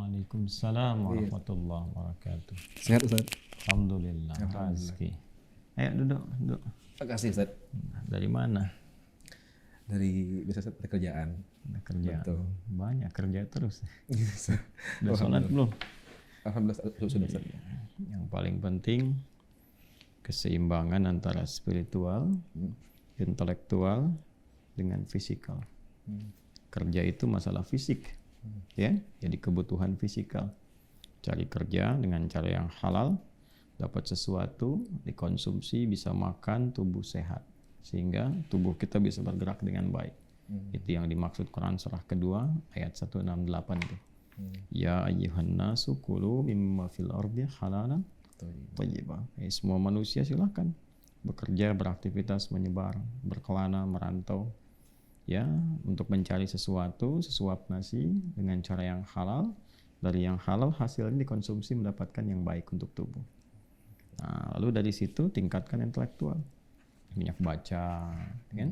Waalaikumsalam warahmatullahi wabarakatuh. Sehat Ustaz? Alhamdulillah. Rezeki. Ayo duduk. Terima kasih Ustaz. Dari mana? Dari biasa Ustaz, dari kerjaan. Ada kerja. Betul. Banyak kerja terus. Gitu, Udah sholat belum? Alhamdulillah sudah Ustaz. Yang paling penting keseimbangan antara spiritual, intelektual dengan fisikal. Kerja itu masalah fisik, ya, jadi kebutuhan fisikal. Cari kerja dengan cara yang halal, dapat sesuatu, dikonsumsi, bisa makan, tubuh sehat, sehingga tubuh kita bisa bergerak dengan baik. Itu yang dimaksud Quran surah kedua ayat 168 itu. Ya ayyuhan nasu kulu mimma fil ardi halalan thayyibah. Semua manusia silakan bekerja, beraktivitas, menyebar, berkelana, merantau, ya, untuk mencari sesuatu, sesuap nasi dengan cara yang halal. Dari yang halal hasilnya dikonsumsi mendapatkan yang baik untuk tubuh. Nah, lalu dari situ tingkatkan intelektual, banyak baca, kan?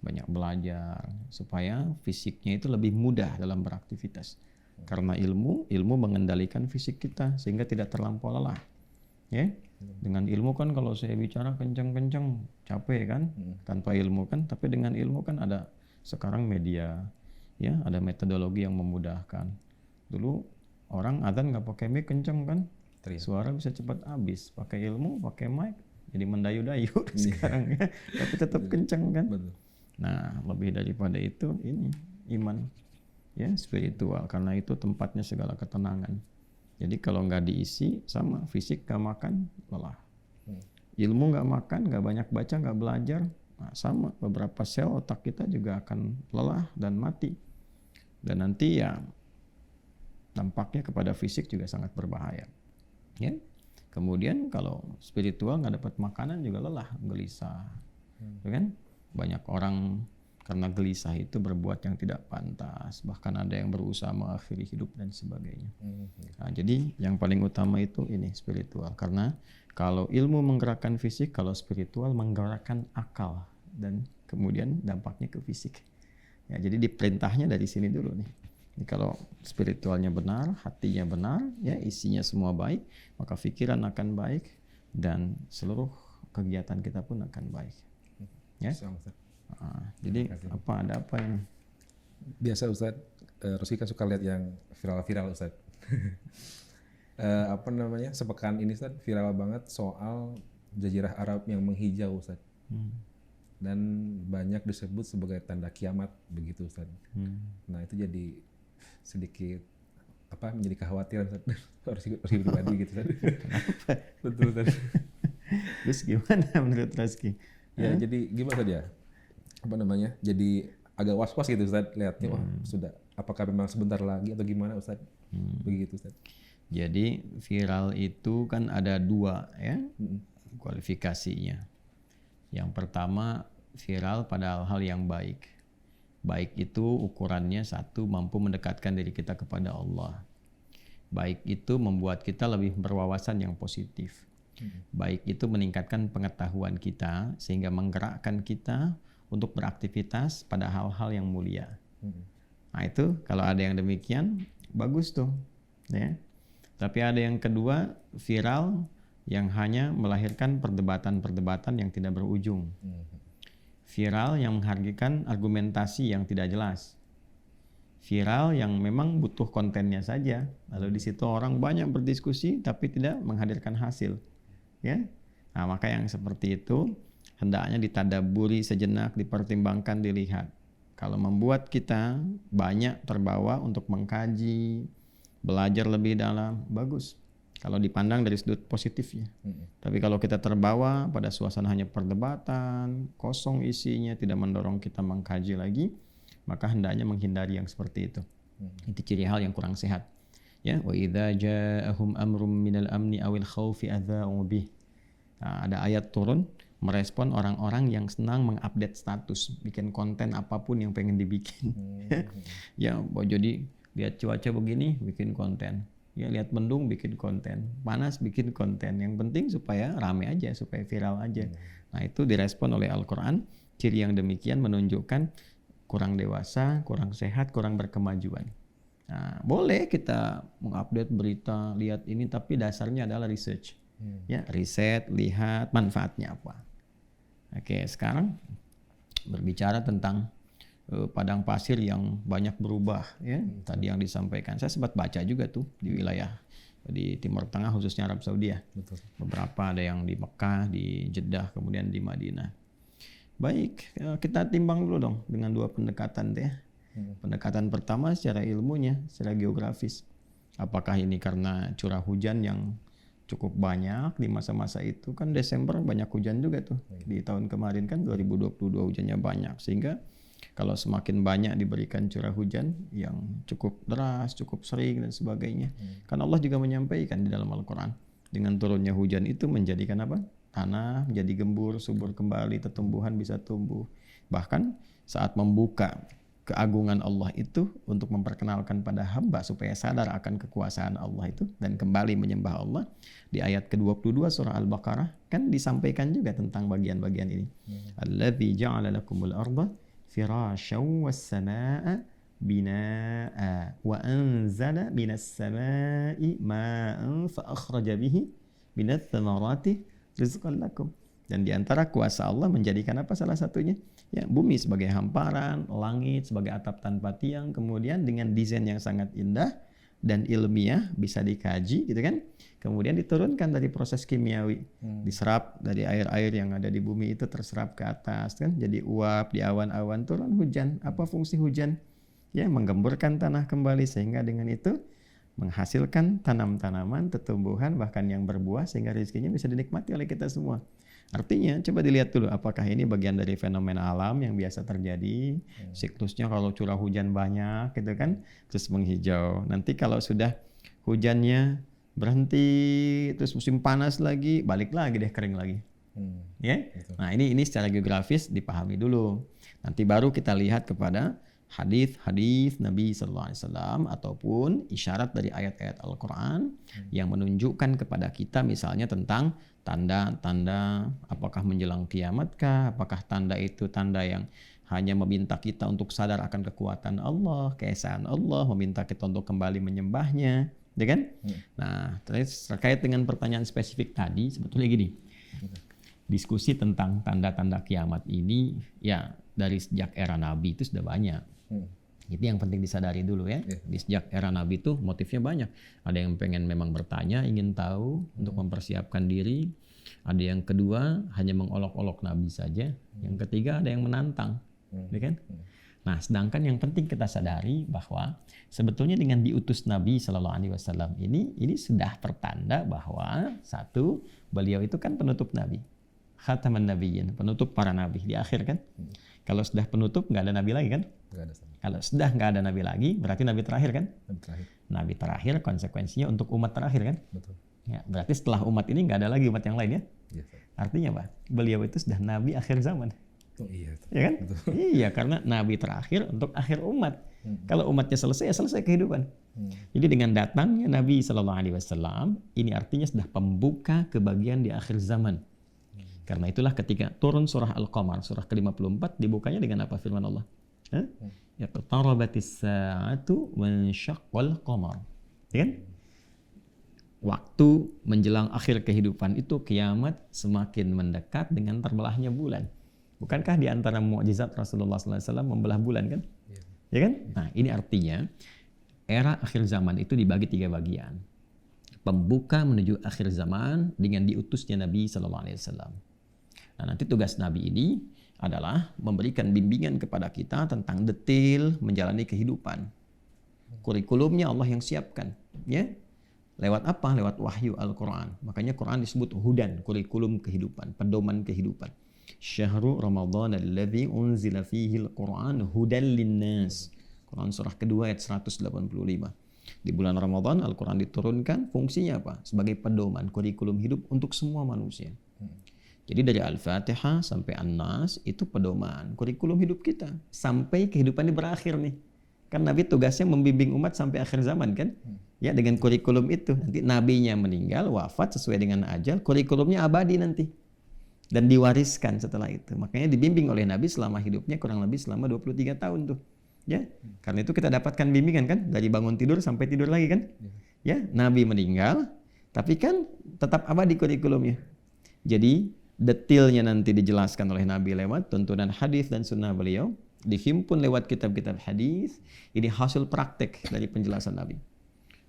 Banyak belajar supaya fisiknya itu lebih mudah dalam beraktivitas. Karena ilmu mengendalikan fisik kita sehingga tidak terlampau lelah. Ya, dengan ilmu kan kalau saya bicara kencang-kencang capek kan, tanpa ilmu kan, tapi dengan ilmu kan ada sekarang media, ya, ada metodologi yang memudahkan. Dulu orang adzan nggak pakai mic kencang kan, suara bisa cepat habis. Pakai ilmu, pakai mic, jadi mendayu-dayu sekarang ya, tapi tetap kencang kan. Nah, lebih daripada itu ini iman, ya, spiritual, karena itu tempatnya segala ketenangan. Jadi kalau nggak diisi sama fisik, nggak makan, lelah. Ilmu nggak makan, nggak banyak baca, nggak belajar, nah, sama beberapa sel otak kita juga akan lelah dan mati. Dan nanti ya dampaknya kepada fisik juga sangat berbahaya. Ya. Kemudian kalau spiritual nggak dapat makanan juga lelah, gelisah, kan? Banyak orang karena gelisah itu berbuat yang tidak pantas, bahkan ada yang berusaha mengakhiri hidup dan sebagainya. Nah, jadi yang paling utama itu ini spiritual, karena kalau ilmu menggerakkan fisik, kalau spiritual menggerakkan akal dan kemudian dampaknya ke fisik. Ya, jadi diperintahnya dari sini dulu nih. Jadi kalau spiritualnya benar, hatinya benar, ya, isinya semua baik, maka pikiran akan baik dan seluruh kegiatan kita pun akan baik. Ya. Jadi ada apa ini? Biasa Ustaz, Roski kan suka lihat yang viral-viral Ustaz. Apa namanya, sepekan ini Ustaz viral banget soal Jazirah Arab yang menghijau Ustaz. Dan banyak disebut sebagai tanda kiamat begitu Ustaz. Nah itu jadi sedikit menjadi kekhawatiran Ustaz. Roski pribadi gitu Ustaz. Betul Ustaz. Terus gimana menurut Roski? Ya jadi gimana Ustaz ya? Jadi agak was-was gitu Ustaz lihatnya, wah sudah, apakah memang sebentar lagi atau gimana Ustaz? Begitu Ustaz. Jadi viral itu kan ada dua, ya, kualifikasinya. Yang pertama viral pada hal-hal yang baik. Baik itu ukurannya satu, mampu mendekatkan diri kita kepada Allah. Baik itu membuat kita lebih berwawasan yang positif. Baik itu meningkatkan pengetahuan kita sehingga menggerakkan kita untuk beraktivitas pada hal-hal yang mulia. Nah itu kalau ada yang demikian bagus tuh, ya. Tapi ada yang kedua viral yang hanya melahirkan perdebatan-perdebatan yang tidak berujung. Viral yang menghargai argumentasi yang tidak jelas. Viral yang memang butuh kontennya saja, lalu di situ orang banyak berdiskusi tapi tidak menghadirkan hasil. Ya, nah maka yang seperti itu hendaknya ditadaburi sejenak, dipertimbangkan, dilihat. Kalau membuat kita banyak terbawa untuk mengkaji, belajar lebih dalam, bagus. Kalau dipandang dari sudut positifnya. Tapi kalau kita terbawa pada suasana hanya perdebatan, kosong isinya, tidak mendorong kita mengkaji lagi, maka hendaknya menghindari yang seperti itu. Itu ciri hal yang kurang sehat. Ya, wa idza ja'ahum amrum minal amni awil khaufi adza'u bih. Nah, ada ayat turun merespon orang-orang yang senang mengupdate status, bikin konten apapun yang pengen dibikin. Ya, jadi lihat cuaca begini bikin konten. Ya, lihat mendung bikin konten, panas bikin konten. Yang penting supaya rame aja, supaya viral aja. Nah, itu direspon oleh Al-Qur'an. Ciri yang demikian menunjukkan kurang dewasa, kurang sehat, kurang berkemajuan. Nah, boleh kita mengupdate berita, lihat ini, tapi dasarnya adalah research. Ya, riset, lihat manfaatnya apa. Oke, sekarang berbicara tentang padang pasir yang banyak berubah, ya. Tadi yang disampaikan, saya sempat baca juga tuh di wilayah di Timur Tengah, khususnya Arab Saudi ya. Betul. Beberapa ada yang di Mekah, di Jeddah, kemudian di Madinah. Baik, kita timbang dulu dong dengan dua pendekatan deh. Pendekatan pertama secara ilmunya, secara geografis. Apakah ini karena curah hujan yang cukup banyak di masa-masa itu, kan Desember banyak hujan juga tuh. Di tahun kemarin kan 2022 hujannya banyak, sehingga kalau semakin banyak diberikan curah hujan yang cukup deras, cukup sering dan sebagainya. Kan Allah juga menyampaikan di dalam Al-Quran, dengan turunnya hujan itu menjadikan apa? Tanah menjadi gembur, subur kembali, tumbuhan bisa tumbuh. Bahkan saat membuka keagungan Allah itu untuk memperkenalkan pada hamba supaya sadar akan kekuasaan Allah itu dan kembali menyembah Allah, di ayat ke-22 surah Al-Baqarah kan disampaikan juga tentang bagian-bagian ini. Alladzi ja'ala lakumul arda firasyan was samaa'a binaa'a wa anzala minas samaa'i maa'an fa akhraja bihi minats thamarati rizqan lakum. Dan di antara kuasa Allah menjadikan apa salah satunya? Ya, bumi sebagai hamparan, langit sebagai atap tanpa tiang, kemudian dengan desain yang sangat indah dan ilmiah bisa dikaji gitu kan. Kemudian diturunkan dari proses kimiawi, diserap dari air-air yang ada di bumi itu terserap ke atas kan, jadi uap di awan-awan, turun hujan. Apa fungsi hujan? Ya, menggemburkan tanah kembali sehingga dengan itu menghasilkan tanam-tanaman, tumbuhan bahkan yang berbuah sehingga rezekinya bisa dinikmati oleh kita semua. Artinya coba dilihat dulu apakah ini bagian dari fenomena alam yang biasa terjadi, siklusnya kalau curah hujan banyak gitu kan, terus menghijau. Nanti kalau sudah hujannya berhenti, terus musim panas lagi, balik lagi deh kering lagi. Ya? Nah ini secara geografis dipahami dulu. Nanti baru kita lihat kepada hadis-hadis Nabi SAW ataupun isyarat dari ayat-ayat Al-Quran yang menunjukkan kepada kita misalnya tentang tanda-tanda apakah menjelang kiamat kah, apakah tanda itu tanda yang hanya meminta kita untuk sadar akan kekuatan Allah, keesaan Allah, meminta kita untuk kembali menyembahnya, ya kan? Nah, terkait dengan pertanyaan spesifik tadi sebetulnya gini. Diskusi tentang tanda-tanda kiamat ini ya dari sejak era Nabi itu sudah banyak. Itu yang penting disadari dulu ya. Di sejak era Nabi itu motifnya banyak. Ada yang pengen memang bertanya, ingin tahu untuk mempersiapkan diri. Ada yang kedua hanya mengolok-olok Nabi saja. Yang ketiga ada yang menantang, ya kan? Nah, sedangkan yang penting kita sadari bahwa sebetulnya dengan diutus Nabi Shallallahu Alaihi Wasallam ini sudah pertanda bahwa satu, beliau itu kan penutup Nabi, khataman nabiyyin, penutup para nabi di akhir kan. Kalau sudah penutup nggak ada nabi lagi kan? Nggak ada. Kalau sudah nggak ada nabi lagi, berarti nabi terakhir kan? Nabi terakhir. Nabi terakhir konsekuensinya untuk umat terakhir kan? Betul. Ya, berarti setelah umat ini nggak ada lagi umat yang lain ya? Iya. Artinya apa? Beliau itu sudah nabi akhir zaman. Oh iya. Ya kan? Betul. Iya, karena nabi terakhir untuk akhir umat. Kalau umatnya selesai, ya selesai kehidupan. Jadi dengan datangnya Nabi Shallallahu Alaihi Wasallam, ini artinya sudah pembuka kebagian di akhir zaman. Karena itulah ketika turun surah Al-Qamar, surah ke-54, dibukanya dengan apa firman Allah? Yaqtarabatis sa'atu wansyaqqal qamar. Ya kan? Waktu menjelang akhir kehidupan itu kiamat semakin mendekat dengan terbelahnya bulan. Bukankah di antara mukjizat Rasulullah SAW membelah bulan kan? Ya kan? Nah ini artinya era akhir zaman itu dibagi 3 bagian. Pembuka menuju akhir zaman dengan diutusnya Nabi SAW. Nah nanti tugas Nabi ini adalah memberikan bimbingan kepada kita tentang detail menjalani kehidupan. Kurikulumnya Allah yang siapkan, ya. Lewat apa? Lewat wahyu Al-Quran. Makanya Quran disebut hudan, kurikulum kehidupan, pedoman kehidupan. Syahrul Ramadan alladzi unzila fihi al-Quran hudan linnas. Quran surah kedua ayat 185. Di bulan Ramadan Al-Quran diturunkan, fungsinya apa? Sebagai pedoman, kurikulum hidup untuk semua manusia. Jadi dari Al-Fatihah sampai An-Nas itu pedoman, kurikulum hidup kita sampai kehidupan ini berakhir nih. Kan Nabi tugasnya membimbing umat sampai akhir zaman kan? Ya dengan kurikulum itu. Nanti nabinya meninggal, wafat sesuai dengan ajal, kurikulumnya abadi nanti. Dan diwariskan setelah itu. Makanya dibimbing oleh Nabi selama hidupnya kurang lebih selama 23 tahun tuh. Ya, karena itu kita dapatkan bimbingan kan dari bangun tidur sampai tidur lagi kan. Ya, Nabi meninggal, tapi kan tetap abadi kurikulumnya. Jadi detailnya nanti dijelaskan oleh Nabi lewat tuntunan hadis dan sunnah beliau, dihimpun lewat kitab-kitab hadis. Ini hasil praktek dari penjelasan Nabi.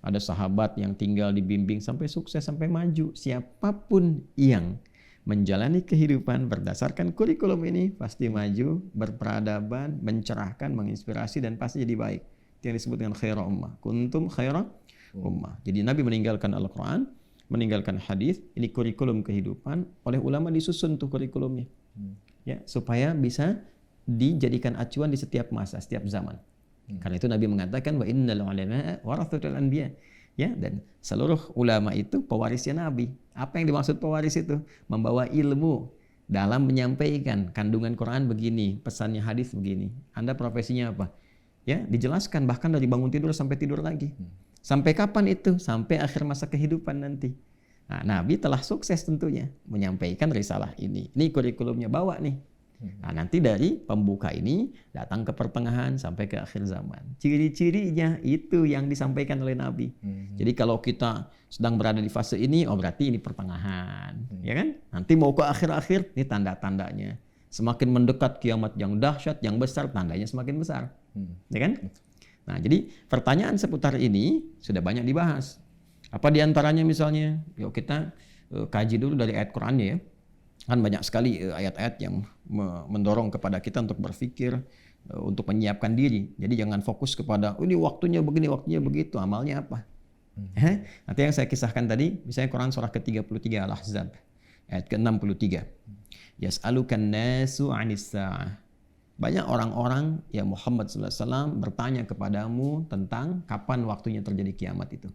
Ada sahabat yang tinggal dibimbing sampai sukses, sampai maju. Siapapun yang menjalani kehidupan berdasarkan kurikulum ini pasti maju, berperadaban, mencerahkan, menginspirasi, dan pasti jadi baik. Itu yang disebut dengan khaira ummah. Kuntum khaira ummah. Jadi Nabi meninggalkan Al-Quran, meninggalkan hadis, ini kurikulum kehidupan. Oleh ulama disusun tuh kurikulumnya, ya, supaya bisa dijadikan acuan di setiap masa, setiap zaman. Karena itu Nabi mengatakan wa innal ulama warathatul anbiya. Ya, dan seluruh ulama itu pewarisnya Nabi. Apa yang dimaksud pewaris itu? Membawa ilmu dalam menyampaikan kandungan Quran begini, pesannya hadis begini. Anda profesinya apa? Ya, dijelaskan bahkan dari bangun tidur sampai tidur lagi. Sampai kapan itu? Sampai akhir masa kehidupan nanti. Nah, Nabi telah sukses tentunya menyampaikan risalah ini. Ini kurikulumnya, bawa nih. Nah, nanti dari pembuka ini datang ke pertengahan sampai ke akhir zaman. Ciri-cirinya itu yang disampaikan oleh Nabi. Jadi kalau kita sedang berada di fase ini, oh berarti ini pertengahan, ya kan? Nanti mau ke akhir-akhir, ini tanda-tandanya. Semakin mendekat kiamat yang dahsyat, yang besar, tandanya semakin besar, ya kan? Nah, jadi pertanyaan seputar ini sudah banyak dibahas. Apa diantaranya misalnya? Yuk kita kaji dulu dari ayat Qurannya ya. Kan banyak sekali ayat-ayat yang mendorong kepada kita untuk berpikir, untuk menyiapkan diri. Jadi jangan fokus kepada ini waktunya begini, waktunya begitu, amalnya apa. Nanti yang saya kisahkan tadi, misalnya Quran surah ke-33 Al-Ahzab ayat ke-63. Yas'alukan nasu 'anis sa'ah. Banyak orang-orang ya Muhammad sallallahu alaihi wasallam bertanya kepadamu tentang kapan waktunya terjadi kiamat itu.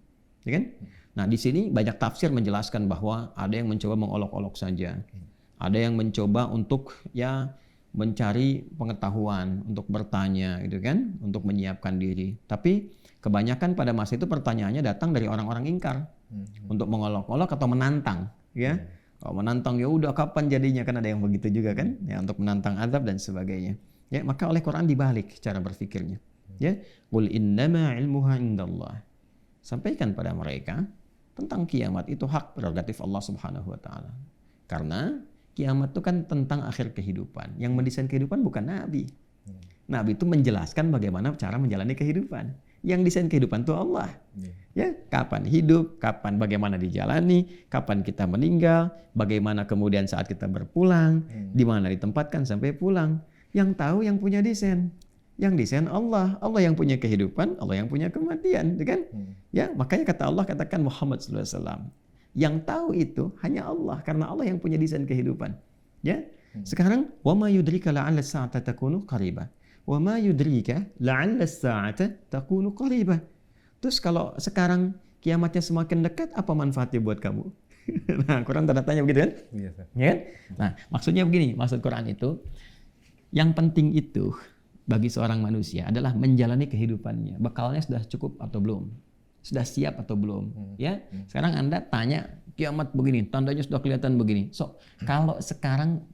Ya kan? Nah, di sini banyak tafsir menjelaskan bahwa ada yang mencoba mengolok-olok saja. Ada yang mencoba untuk ya mencari pengetahuan, untuk bertanya gitu kan, untuk menyiapkan diri. Tapi kebanyakan pada masa itu pertanyaannya datang dari orang-orang ingkar. Untuk mengolok-olok atau menantang, ya. Kalau menantang ya udah kapan jadinya, kan ada yang begitu juga kan, ya, untuk menantang azab dan sebagainya. Ya, maka oleh Quran dibalik cara berpikirnya. Ya, qul innama ilmuha indallah. Sampaikan pada mereka tentang kiamat itu hak prerogatif Allah Subhanahu wa taala. Karena kiamat itu kan tentang akhir kehidupan. Yang mendesain kehidupan bukan Nabi. Nabi itu menjelaskan bagaimana cara menjalani kehidupan. Yang desain kehidupan itu Allah. Ya, kapan hidup, kapan bagaimana dijalani, kapan kita meninggal, bagaimana kemudian saat kita berpulang, di mana ditempatkan sampai pulang. Yang tahu yang punya desain. Yang desain Allah. Allah yang punya kehidupan, Allah yang punya kematian, kan? Ya, makanya kata Allah, katakan Muhammad sallallahu alaihi wasallam. Yang tahu itu hanya Allah, karena Allah yang punya desain kehidupan. Ya. Sekarang wa ma yudrika la'alla as-sa'ata takunu qariba. Wa ma yudrika la'alla as-sa'ata takunu qariba. Terus kalau sekarang kiamatnya semakin dekat, apa manfaatnya buat kamu? Nah, Quran tanda tanya begitu kan? Iya. Ya kan? Nah, maksudnya begini, maksud Quran itu yang penting itu bagi seorang manusia adalah menjalani kehidupannya. Bekalnya sudah cukup atau belum? Sudah siap atau belum? Ya, sekarang Anda tanya kiamat begini, tandanya sudah kelihatan begini. So, kalau sekarang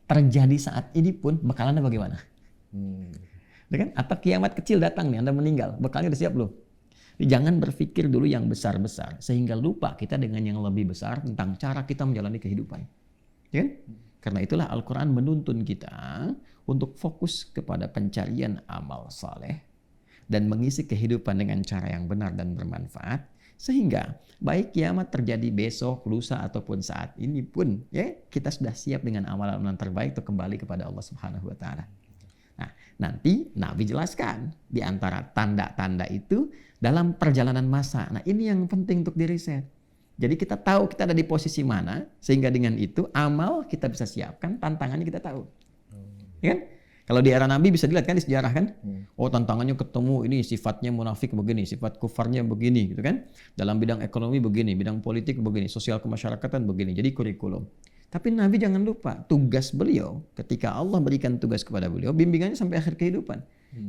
terjadi saat ini pun bekal Anda bagaimana? Kan? Atau kiamat kecil datang nih, Anda meninggal, bekalnya sudah siap belum? Jangan berpikir dulu yang besar-besar sehingga lupa kita dengan yang lebih besar tentang cara kita menjalani kehidupan. Ya kan? Karena itulah Al-Quran menuntun kita untuk fokus kepada pencarian amal saleh dan mengisi kehidupan dengan cara yang benar dan bermanfaat, sehingga baik kiamat terjadi besok, lusa ataupun saat ini pun ya kita sudah siap dengan amalan-amalan terbaik untuk kembali kepada Allah Subhanahu wa taala. Nah, nanti Nabi jelaskan di antara tanda-tanda itu dalam perjalanan masa. Nah, ini yang penting untuk diriset. Jadi kita tahu kita ada di posisi mana, sehingga dengan itu amal kita bisa siapkan, tantangannya kita tahu. Ya kan? Kalau di era Nabi bisa dilihat kan di sejarah kan, oh tantangannya ketemu ini sifatnya munafik begini, sifat kufarnya begini gitu kan. Dalam bidang ekonomi begini, bidang politik begini, sosial kemasyarakatan begini. Jadi kurikulum. Tapi Nabi jangan lupa tugas beliau ketika Allah berikan tugas kepada beliau, bimbingannya sampai akhir kehidupan.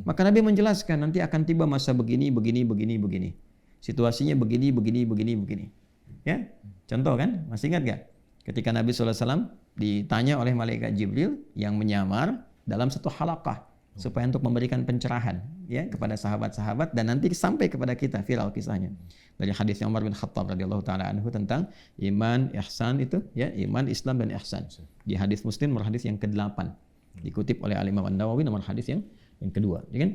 Maka Nabi menjelaskan nanti akan tiba masa begini, begini, begini, begini. Situasinya begini, begini, begini, begini. Ya, contoh kan, masih ingat gak? Ketika Nabi SAW ditanya oleh malaikat Jibril yang menyamar dalam satu halaqah, supaya untuk memberikan pencerahan ya kepada sahabat-sahabat dan nanti sampai kepada kita viral kisahnya dari hadisnya Umar bin Khattab radhiyallahu taala anhu tentang iman, ihsan itu ya, iman, Islam dan ihsan. Di hadis Muslim nomor hadis yang ke-8 dikutip oleh Al-Imam An-Nawawi nomor hadis yang kedua, ya kan?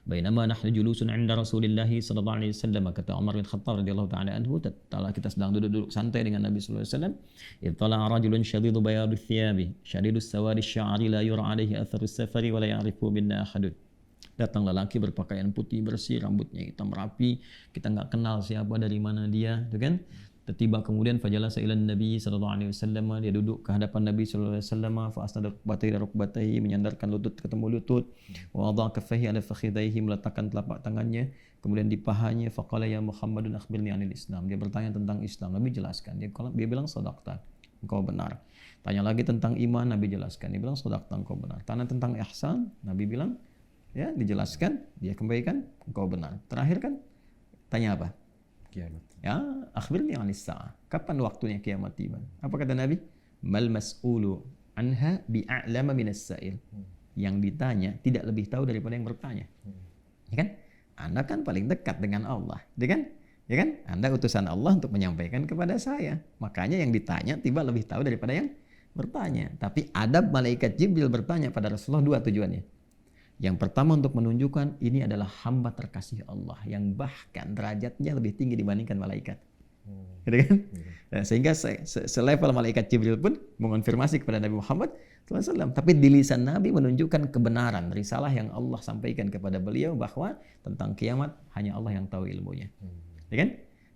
Bainama nahnu julusun 'inda Rasulillah sallallahu alaihi wasallam, kata Umar bin Khattab radhiyallahu taala anhu, tatkala kita sedang duduk santai dengan Nabi sallallahu alaihi wasallam, ittala rajulun syadidu bayadus thiyabi syadidus sawadi sya'ri la yura alaihi atharus safari wa la ya'rifu minna ahadun. Datang lelaki berpakaian putih bersih, rambutnya hitam rapi, kita nggak kenal siapa dari mana dia, gitu kan? Tiba kemudian fajalasa ila Nabi sallallahu alaihi wasallam, dia duduk ke hadapan Nabi sallallahu alaihi wasallam, fa asnada rukbatayhi, menyandarkan lutut ketemu lutut, wa wada'a kaffayhi ala fakhidaihi, meletakkan telapak tangannya kemudian di pahanya, faqala ya Muhammadun akhbirni 'anil Islam. Dia bertanya tentang Islam, Nabi jelaskan. Dia bilang sadaqta, engkau benar. Tanya lagi tentang iman, Nabi jelaskan. Dia bilang sadaqta, engkau benar. Tanya tentang ihsan, Nabi bilang ya dijelaskan, dia kembalikan, engkau benar. Terakhir kan tanya apa? Kiamat. Ya, akhbirni 'anis sa'ah. Kapan waktunya kiamat tiba? Apa kata Nabi? Mal mas'ulu anha bi'a'lama minas sa'il. Yang ditanya tidak lebih tahu daripada yang bertanya. Ya kan? Anda kan paling dekat dengan Allah, ya kan? Ya kan? Anda utusan Allah untuk menyampaikan kepada saya. Makanya yang ditanya tiba lebih tahu daripada yang bertanya. Tapi adab malaikat Jibril bertanya pada Rasulullah dua tujuannya. Yang pertama untuk menunjukkan ini adalah hamba terkasih Allah yang bahkan derajatnya lebih tinggi dibandingkan malaikat. Gitu kan? Nah, sehingga selevel malaikat Jibril pun mengonfirmasi kepada Nabi Muhammad SAW. Tapi di lisan Nabi menunjukkan kebenaran risalah yang Allah sampaikan kepada beliau bahwa tentang kiamat hanya Allah yang tahu ilmunya. Ya kan?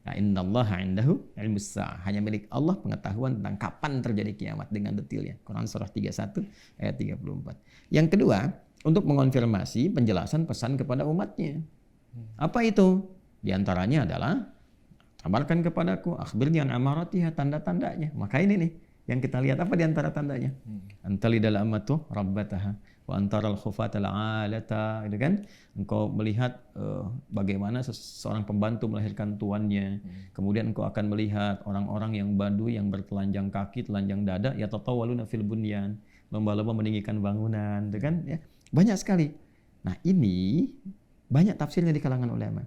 Nah, innallaha 'indahu 'ilmus sa'ah. Hanya milik Allah pengetahuan tentang kapan terjadi kiamat dengan detailnya. Quran surah 31 ayat 34. Yang kedua, untuk mengonfirmasi penjelasan pesan kepada umatnya. Apa itu? Di antaranya adalah kabarkan kepadaku akhbirni an amaratiha, tanda-tandanya. Maka ini nih yang kita lihat, apa di antara tandanya? Antalidal amatu rabbataha wa antaral khufatal 'alata, gitu kan? Engkau melihat bagaimana seorang pembantu melahirkan tuannya. Kemudian engkau akan melihat orang-orang yang badu yang bertelanjang kaki, telanjang dada, yatatawaluna fil bunyan, lomba-lomba meninggikan bangunan, gitu kan? Ya. Banyak sekali. Nah, ini banyak tafsirnya di kalangan ulama.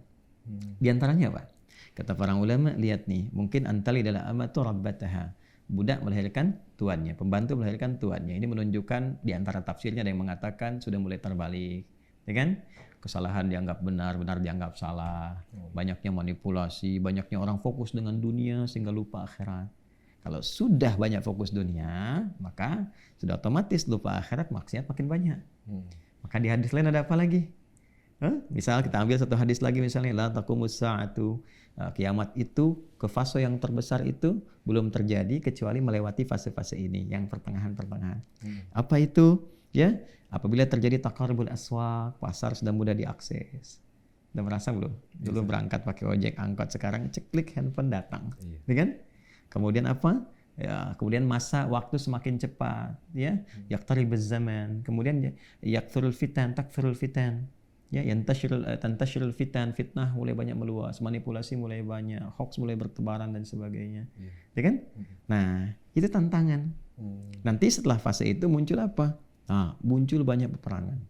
Di antaranya apa? Kata para ulama, lihat nih, mungkin antali dalam amatu rabbataha. Budak melahirkan tuannya, pembantu melahirkan tuannya. Ini menunjukkan di antara tafsirnya ada yang mengatakan sudah mulai terbalik, ya kan? Kesalahan dianggap benar, benar dianggap salah. Banyaknya manipulasi, banyaknya orang fokus dengan dunia sehingga lupa akhirat. Kalau sudah banyak fokus dunia, maka sudah otomatis lupa akhirat, maksiat makin banyak. Maka di hadis lain ada apa lagi? Misal kita ambil satu hadis lagi, misalnya la taqumus sa'atu, kiamat itu ke fase yang terbesar itu belum terjadi kecuali melewati fase-fase ini yang pertengahan-pertengahan. Apa itu? Ya, apabila terjadi taqarrubul aswaq, pasar sudah mudah diakses. Udah merasa belum? Dulu berangkat pakai ojek angkot, sekarang klik handphone datang. Ya kan? Kemudian apa? Ya, kemudian masa waktu semakin cepat, ya. Yaqtaribuz zaman. Kemudian yakthurul fitan, takthurul fitan. Ya, tantashirul fitan, fitnah mulai banyak meluas, manipulasi mulai banyak, hoax mulai bertebaran dan sebagainya. Ya kan? Nah, itu tantangan. Nanti setelah fase itu muncul apa? Nah, muncul banyak peperangan.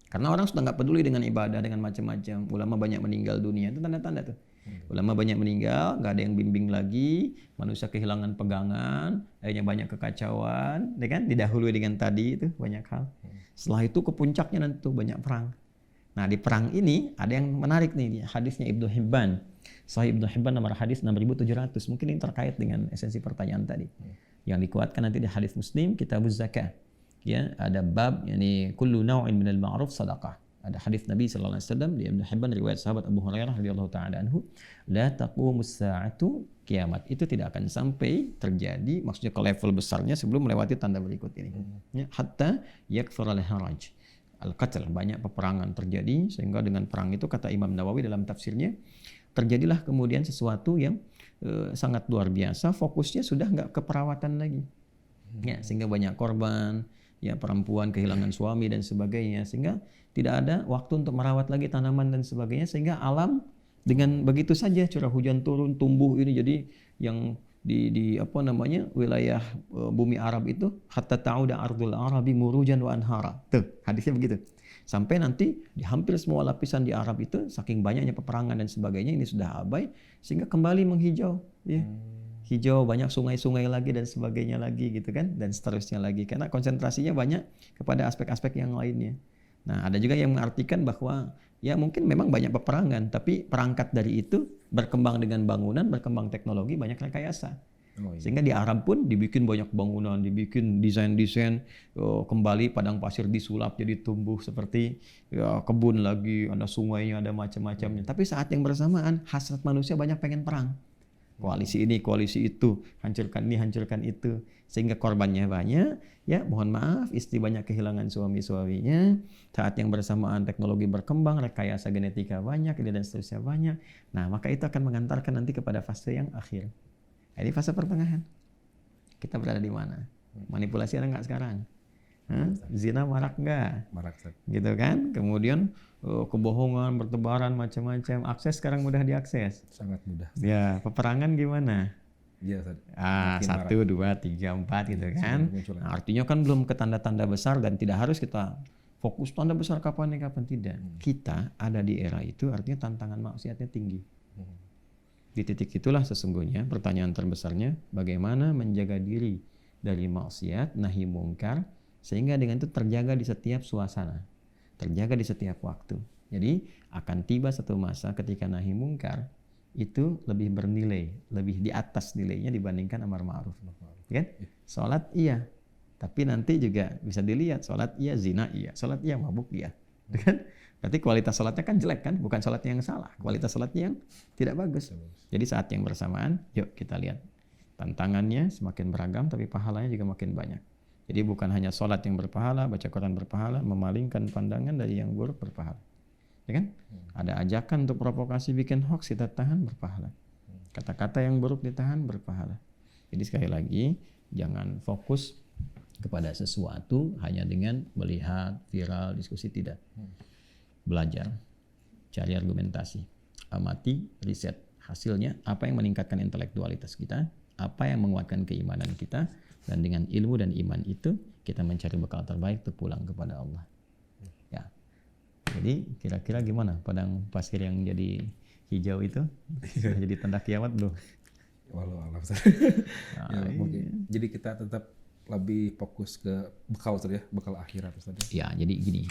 Karena orang sudah nggak peduli dengan ibadah, dengan macam-macam. Ulama banyak meninggal dunia, itu tanda-tanda tuh. Ulama banyak meninggal, nggak ada yang bimbing lagi, manusia kehilangan pegangan, akhirnya banyak kekacauan, ya kan? Didahului dengan tadi itu banyak hal. Setelah itu ke puncaknya nanti tuh banyak perang. Nah, di perang ini ada yang menarik nih, hadisnya Ibnu Hibban. Sahih Ibnu Hibban nomor hadis 6700. Mungkin ini terkait dengan esensi pertanyaan tadi. Yang dikuatkan nanti di hadis Muslim, Kitabuz Zakah. Ya, ada bab yakni kullu naw'in minal ma'ruf sadaqah. Ada hadis Nabi sallallahu alaihi wasallam di Ibnu Hibban riwayat sahabat Abu Hurairah radhiyallahu taala anhu, la taqumus sa'atu, kiamat itu tidak akan sampai terjadi, maksudnya ke level besarnya sebelum melewati tanda berikut ini. Ya, hatta yakthura al-haraj. Al-qatl, banyak peperangan terjadi sehingga dengan perang itu, kata Imam Nawawi dalam tafsirnya, terjadilah kemudian sesuatu yang sangat luar biasa, fokusnya sudah nggak ke perawatan lagi. Ya, sehingga banyak korban, ya, perempuan kehilangan suami dan sebagainya, sehingga tidak ada waktu untuk merawat lagi tanaman dan sebagainya, sehingga alam dengan begitu saja curah hujan turun, tumbuh ini jadi yang di apa namanya wilayah bumi Arab itu hatta ta'uda ardul arabi murujan wa anhara. Tuh, hadisnya begitu. Sampai nanti di hampir semua lapisan di Arab itu saking banyaknya peperangan dan sebagainya ini sudah abai sehingga kembali menghijau, ya. Hijau, banyak sungai-sungai lagi dan sebagainya lagi gitu kan, dan seterusnya lagi karena konsentrasinya banyak kepada aspek-aspek yang lainnya. Nah, ada juga yang mengartikan bahwa ya mungkin memang banyak peperangan, tapi perangkat dari itu berkembang dengan bangunan, berkembang teknologi, banyak rekayasa. Sehingga di Arab pun dibikin banyak bangunan, dibikin desain-desain, kembali padang pasir disulap jadi tumbuh seperti ya, kebun lagi, ada sungainya, ada macam-macamnya. Tapi saat yang bersamaan hasrat manusia banyak pengen perang. Koalisi ini, koalisi itu, hancurkan ini, hancurkan itu, sehingga korbannya banyak. Ya, mohon maaf, istri banyak kehilangan suami-suaminya. Saat yang bersamaan teknologi berkembang, rekayasa genetika banyak, dan seterusnya banyak. Nah, maka itu akan mengantarkan nanti kepada fase yang akhir. Ini fase pertengahan. Kita berada di mana? Manipulasi ada nggak sekarang? Zina marak nggak? Marak, gitu kan? Kemudian kebohongan bertebaran macam-macam. Akses sekarang mudah diakses. Sangat mudah. Ya, peperangan gimana? Iya, 1, 2, 3, 4 gitu kan. Nah, artinya kan belum ke tanda-tanda besar dan tidak harus kita fokus tanda besar kapan nih, kapan tidak. Kita ada di era itu artinya tantangan maksiatnya tinggi. Di titik itulah sesungguhnya pertanyaan terbesarnya bagaimana menjaga diri dari maksiat, nahi mungkar, sehingga dengan itu terjaga di setiap suasana, terjaga di setiap waktu. Jadi akan tiba satu masa ketika nahi mungkar itu lebih bernilai, lebih di atas nilainya dibandingkan amar ma'ruf. Kan? Sholat iya, tapi nanti juga bisa dilihat sholat iya, zina iya, sholat iya, mabuk iya. Kan? Berarti kualitas sholatnya kan jelek kan, bukan sholatnya yang salah, kualitas sholatnya yang tidak bagus. Jadi saat yang bersamaan, yuk kita lihat tantangannya semakin beragam, tapi pahalanya juga makin banyak. Jadi bukan hanya sholat yang berpahala, baca Quran berpahala, memalingkan pandangan dari yang buruk berpahala. Ya kan? Ada ajakan untuk provokasi bikin hoax, kita tahan berpahala. Kata-kata yang buruk ditahan berpahala. Jadi sekali lagi, jangan fokus kepada sesuatu hanya dengan melihat viral, diskusi, tidak. Belajar, cari argumentasi, amati, riset. Hasilnya apa yang meningkatkan intelektualitas kita, apa yang menguatkan keimanan kita, dan dengan ilmu dan iman itu kita mencari bekal terbaik untuk pulang kepada Allah. Ya. Jadi kira-kira gimana padang pasir yang jadi hijau itu? Sudah jadi tanda kiamat belum? Walau alam. Mungkin. Jadi kita tetap lebih fokus ke bekal ya, bekal akhirat tadi. Ya, jadi gini,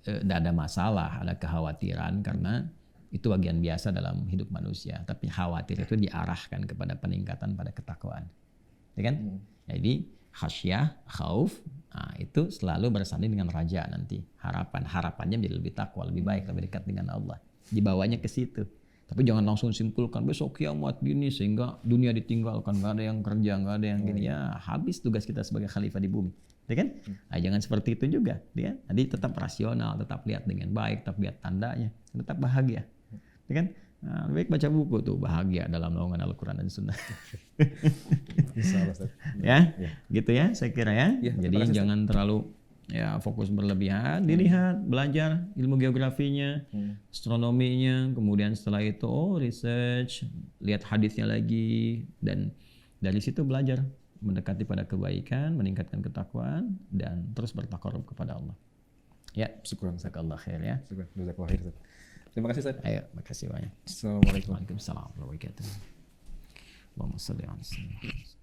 tidak ada masalah, ada kekhawatiran karena itu bagian biasa dalam hidup manusia. Tapi khawatir itu diarahkan kepada peningkatan pada ketakwaan, ya kan? Jadi khasyah, khauf, nah, itu selalu bersanding dengan raja nanti. Harapannya menjadi lebih takwa, lebih baik, lebih dekat dengan Allah. Dibawanya ke situ. Tapi jangan langsung simpulkan besok kiamat gini sehingga dunia ditinggalkan, nggak ada yang kerja, nggak ada yang gini. Ya habis tugas kita sebagai khalifah di bumi, ya kan? Nah, jangan seperti itu juga, ya. Jadi tetap rasional, tetap lihat dengan baik, tetap lihat tandanya, tetap bahagia, ya kan? Nah, lebih baik baca buku tuh bahagia dalam naungan Al-Quran dan Sunnah. Ya, gitu ya, saya kira ya. Jadi jangan terlalu ya fokus berlebihan, dilihat, belajar ilmu geografinya, astronominya, kemudian setelah itu research, lihat hadisnya lagi, dan dari situ belajar mendekati pada kebaikan, meningkatkan ketakwaan, dan terus bertakarub kepada Allah. Ya, syukuran jazakallah khair ya. Jazakallah khair. Terima kasih Ustaz. Ayo, makasih banyak. Assalamualaikum. Waalaikumsalam warahmatullahi wabarakatuh. Allahumma shalli ala sayyidina